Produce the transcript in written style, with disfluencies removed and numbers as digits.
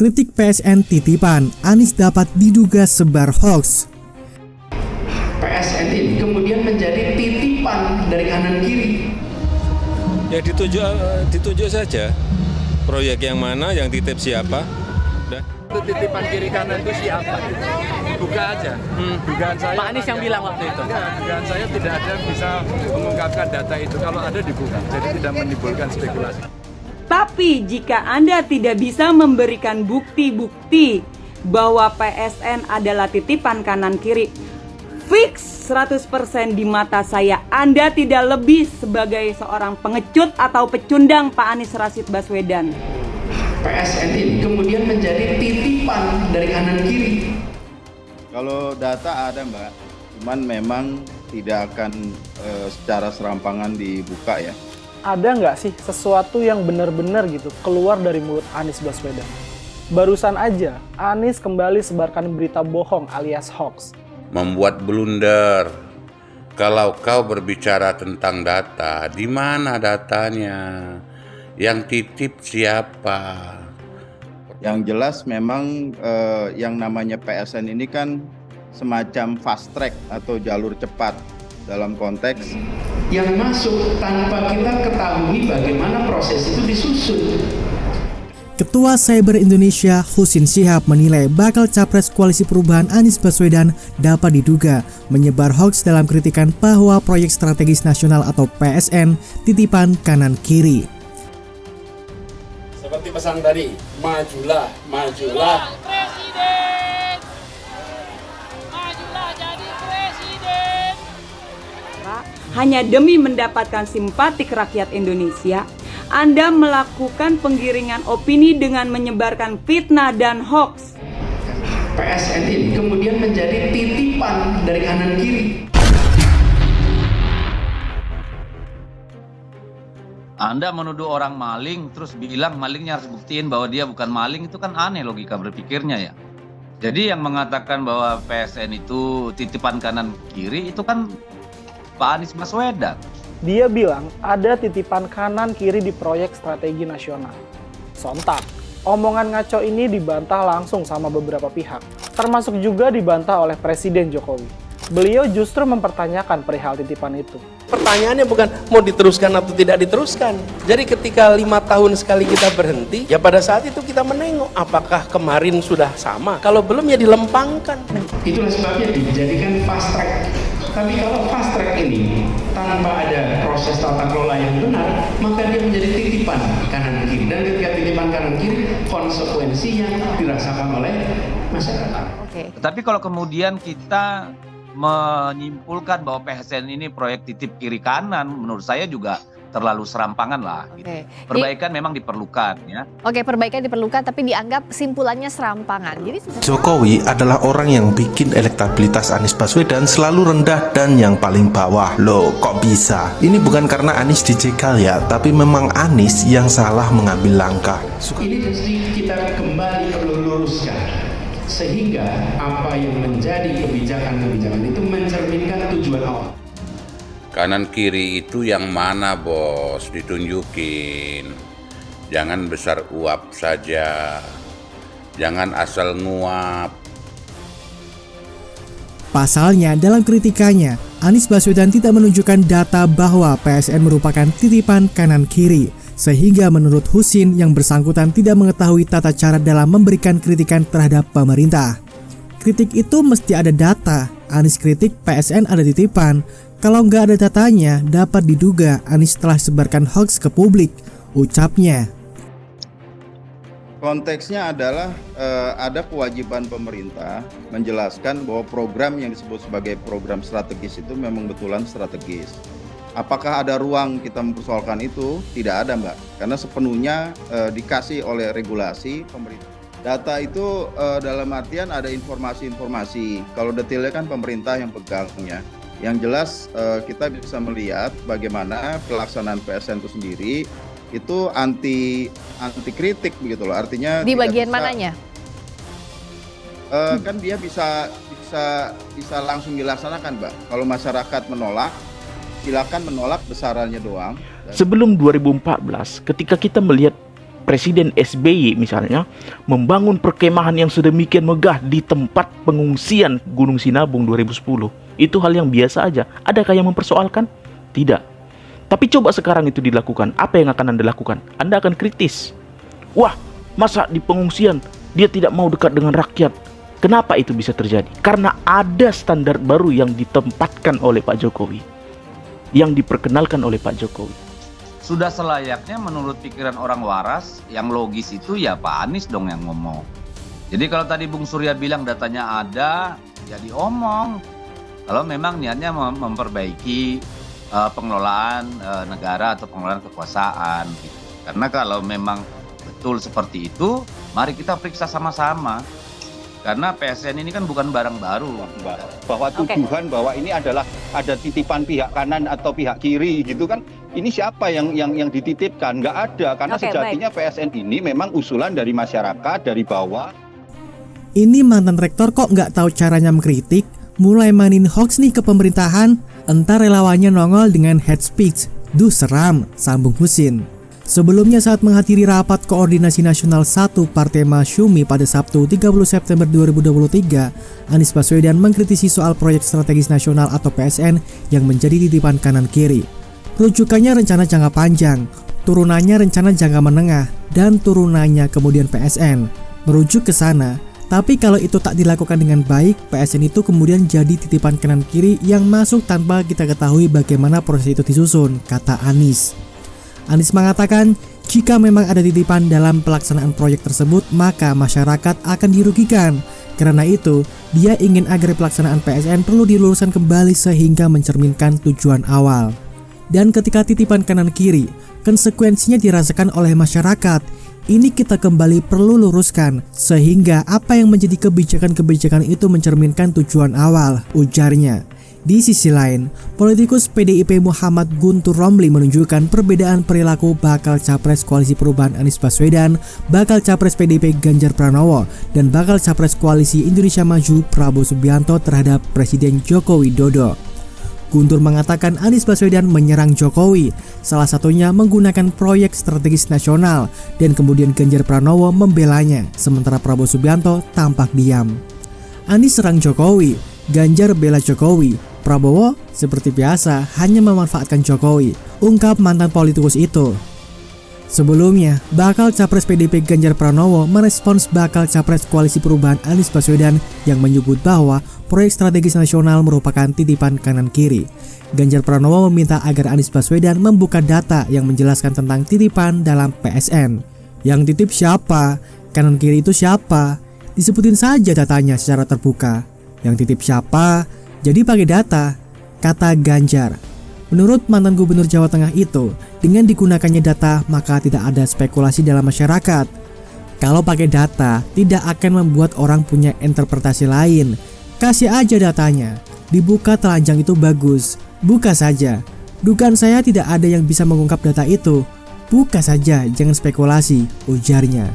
Kritik PSN titipan, Anies dapat diduga sebar hoax. PSN ini kemudian menjadi titipan dari kanan kiri. Ya ditunjuk saja proyek yang mana, yang titip siapa. Udah. Titipan kiri kanan itu siapa? Buka aja. Dugaan saya. Pak Anies yang bilang waktu itu. Dugaan saya tidak ada yang bisa mengungkapkan data itu. Kalau ada dibuka, jadi tidak menimbulkan spekulasi. Tapi jika Anda tidak bisa memberikan bukti-bukti bahwa PSN adalah titipan kanan kiri, fix 100% di mata saya Anda tidak lebih sebagai seorang pengecut atau pecundang Pak Anies Rashid Baswedan. PSN ini kemudian menjadi titipan dari kanan kiri. Kalau data ada Mbak, cuman memang tidak akan secara serampangan dibuka ya. Ada nggak sih sesuatu yang benar-benar gitu keluar dari mulut Anies Baswedan? Barusan aja Anies kembali sebarkan berita bohong alias hoax. Membuat blunder. Kalau kau berbicara tentang data, di mana datanya? Yang titip siapa? Yang jelas memang yang namanya PSN ini kan semacam fast track atau jalur cepat dalam konteks yang masuk tanpa kita ketahui bagaimana proses itu disusun. Ketua Cyber Indonesia Husin Shihab menilai bakal capres koalisi perubahan Anies Baswedan dapat diduga menyebar hoax dalam kritikan bahwa proyek strategis nasional atau PSN titipan kanan kiri. Seperti pesan tadi, majulah, majulah. Presiden, majulah jadi presiden. Hanya demi mendapatkan simpatik rakyat Indonesia, Anda melakukan penggiringan opini dengan menyebarkan fitnah dan hoax. PSN ini kemudian menjadi titipan dari kanan kiri. Anda menuduh orang maling, terus bilang malingnya harus buktiin bahwa dia bukan maling, itu kan aneh logika berpikirnya ya. Jadi yang mengatakan bahwa PSN itu titipan kanan kiri, itu kan Pak Anies Baswedan. Dia bilang ada titipan kanan kiri di proyek strategi nasional. Sontak, omongan ngaco ini dibantah langsung sama beberapa pihak, termasuk juga dibantah oleh Presiden Jokowi. Beliau justru mempertanyakan perihal titipan itu. Pertanyaannya bukan mau diteruskan atau tidak diteruskan. Jadi ketika 5 tahun sekali kita berhenti, ya pada saat itu kita menengok apakah kemarin sudah sama. Kalau belum ya dilempangkan. Itulah sebabnya dijadikan fast track. Tapi kalau fast track ini tanpa ada proses tata kelola yang benar, maka dia menjadi titipan kanan kiri. Dan ketika titipan kanan kiri, konsekuensinya dirasakan oleh masyarakat. Tapi kalau kemudian kita menyimpulkan bahwa PSN ini proyek titip kiri kanan, menurut saya juga terlalu serampangan lah. Gitu. Perbaikan memang diperlukan ya. Perbaikan diperlukan tapi dianggap simpulannya serampangan. Jadi Jokowi adalah orang yang bikin elektabilitas Anies Baswedan selalu rendah dan yang paling bawah. Loh, kok bisa? Ini bukan karena Anies dijegal ya, tapi memang Anies yang salah mengambil langkah. Ini mesti kita kembali perlu luruskan. Sehingga apa yang menjadi kebijakan-kebijakan itu mencerminkan tujuan awal. Kanan kiri itu yang mana bos, ditunjukin. Jangan besar uap saja. Jangan asal nguap. Pasalnya dalam kritikannya, Anies Baswedan tidak menunjukkan data bahwa PSN merupakan titipan kanan kiri. Sehingga menurut Husin yang bersangkutan tidak mengetahui tata cara dalam memberikan kritikan terhadap pemerintah. Kritik itu mesti ada data. Anies kritik PSN ada titipan. Kalau nggak ada datanya, dapat diduga Anies telah sebarkan hoax ke publik, ucapnya. konteksnya adalah ada kewajiban pemerintah menjelaskan bahwa program yang disebut sebagai program strategis itu memang betulan strategis. Apakah ada ruang kita mempersoalkan itu? Tidak ada, Mbak. Karena sepenuhnya dikasih oleh regulasi pemerintah. Data itu dalam artian ada informasi-informasi. Kalau detailnya kan pemerintah yang pegangnya. Yang jelas kita bisa melihat bagaimana pelaksanaan PSN itu sendiri itu anti kritik begitu loh. Artinya di bagian mananya? Kan dia bisa langsung dilaksanakan, Mbak. Kalau masyarakat menolak, silakan menolak besarannya doang. Sebelum 2014, ketika kita melihat Presiden SBY misalnya membangun perkemahan yang sedemikian megah di tempat pengungsian Gunung Sinabung 2010. Itu hal yang biasa aja. Adakah yang mempersoalkan? Tidak. Tapi coba sekarang itu dilakukan, apa yang akan Anda lakukan? Anda akan kritis. Wah, masa di pengungsian dia tidak mau dekat dengan rakyat? Kenapa itu bisa terjadi? Karena ada standar baru yang ditempatkan oleh Pak Jokowi, yang diperkenalkan oleh Pak Jokowi. Sudah selayaknya menurut pikiran orang waras, yang logis itu ya Pak Anies dong yang ngomong. Jadi kalau tadi Bung Surya bilang datanya ada, ya diomong. Kalau memang niatnya memperbaiki pengelolaan negara atau pengelolaan kekuasaan gitu. Karena kalau memang betul seperti itu, mari kita periksa sama-sama. Karena PSN ini kan bukan barang baru. Bahwa tuduhan bahwa ini adalah ada titipan pihak kanan atau pihak kiri gitu kan, ini siapa yang dititipkan? Nggak ada, karena sejatinya PSN ini memang usulan dari masyarakat, dari bawah. Ini mantan rektor kok nggak tahu caranya mengkritik, mulai mainin hoax nih ke pemerintahan, entar relawannya nongol dengan head speech. Duh seram, sambung Husin. Sebelumnya saat menghadiri rapat Koordinasi Nasional 1 Partai Masyumi pada Sabtu 30 September 2023, Anies Baswedan mengkritisi soal proyek strategis nasional atau PSN yang menjadi titipan kanan kiri. Rujukannya rencana jangka panjang, turunannya rencana jangka menengah, dan turunannya kemudian PSN. Merujuk ke sana, tapi kalau itu tak dilakukan dengan baik, PSN itu kemudian jadi titipan kanan kiri yang masuk tanpa kita ketahui bagaimana proses itu disusun, kata Anies. Anies mengatakan, jika memang ada titipan dalam pelaksanaan proyek tersebut, maka masyarakat akan dirugikan. Karena itu, dia ingin agar pelaksanaan PSN perlu diluruskan kembali sehingga mencerminkan tujuan awal. Dan ketika titipan kanan kiri, konsekuensinya dirasakan oleh masyarakat. Ini kita kembali perlu luruskan, sehingga apa yang menjadi kebijakan-kebijakan itu mencerminkan tujuan awal, ujarnya. Di sisi lain, politikus PDIP Muhammad Guntur Romli menunjukkan perbedaan perilaku bakal capres Koalisi Perubahan Anies Baswedan, bakal capres PDIP Ganjar Pranowo, dan bakal capres Koalisi Indonesia Maju Prabowo Subianto terhadap Presiden Joko Widodo. Guntur mengatakan Anies Baswedan menyerang Jokowi, salah satunya menggunakan proyek strategis nasional, dan kemudian Ganjar Pranowo membelanya, sementara Prabowo Subianto tampak diam. Anies serang Jokowi, Ganjar bela Jokowi, Prabowo seperti biasa hanya memanfaatkan Jokowi, ungkap mantan politikus itu. Sebelumnya, bakal capres PDIP Ganjar Pranowo merespons bakal capres Koalisi Perubahan Anies Baswedan yang menyebut bahwa proyek strategis nasional merupakan titipan kanan kiri. Ganjar Pranowo meminta agar Anies Baswedan membuka data yang menjelaskan tentang titipan dalam PSN. Yang titip siapa? Kanan kiri itu siapa? Disebutin saja datanya secara terbuka. Yang titip siapa? Jadi pakai data, kata Ganjar. Menurut mantan gubernur Jawa Tengah itu, dengan digunakannya data maka tidak ada spekulasi dalam masyarakat. Kalau pakai data, tidak akan membuat orang punya interpretasi lain. Kasih aja datanya, dibuka telanjang itu bagus, buka saja. Dugaan saya tidak ada yang bisa mengungkap data itu. Buka saja, jangan spekulasi, ujarnya.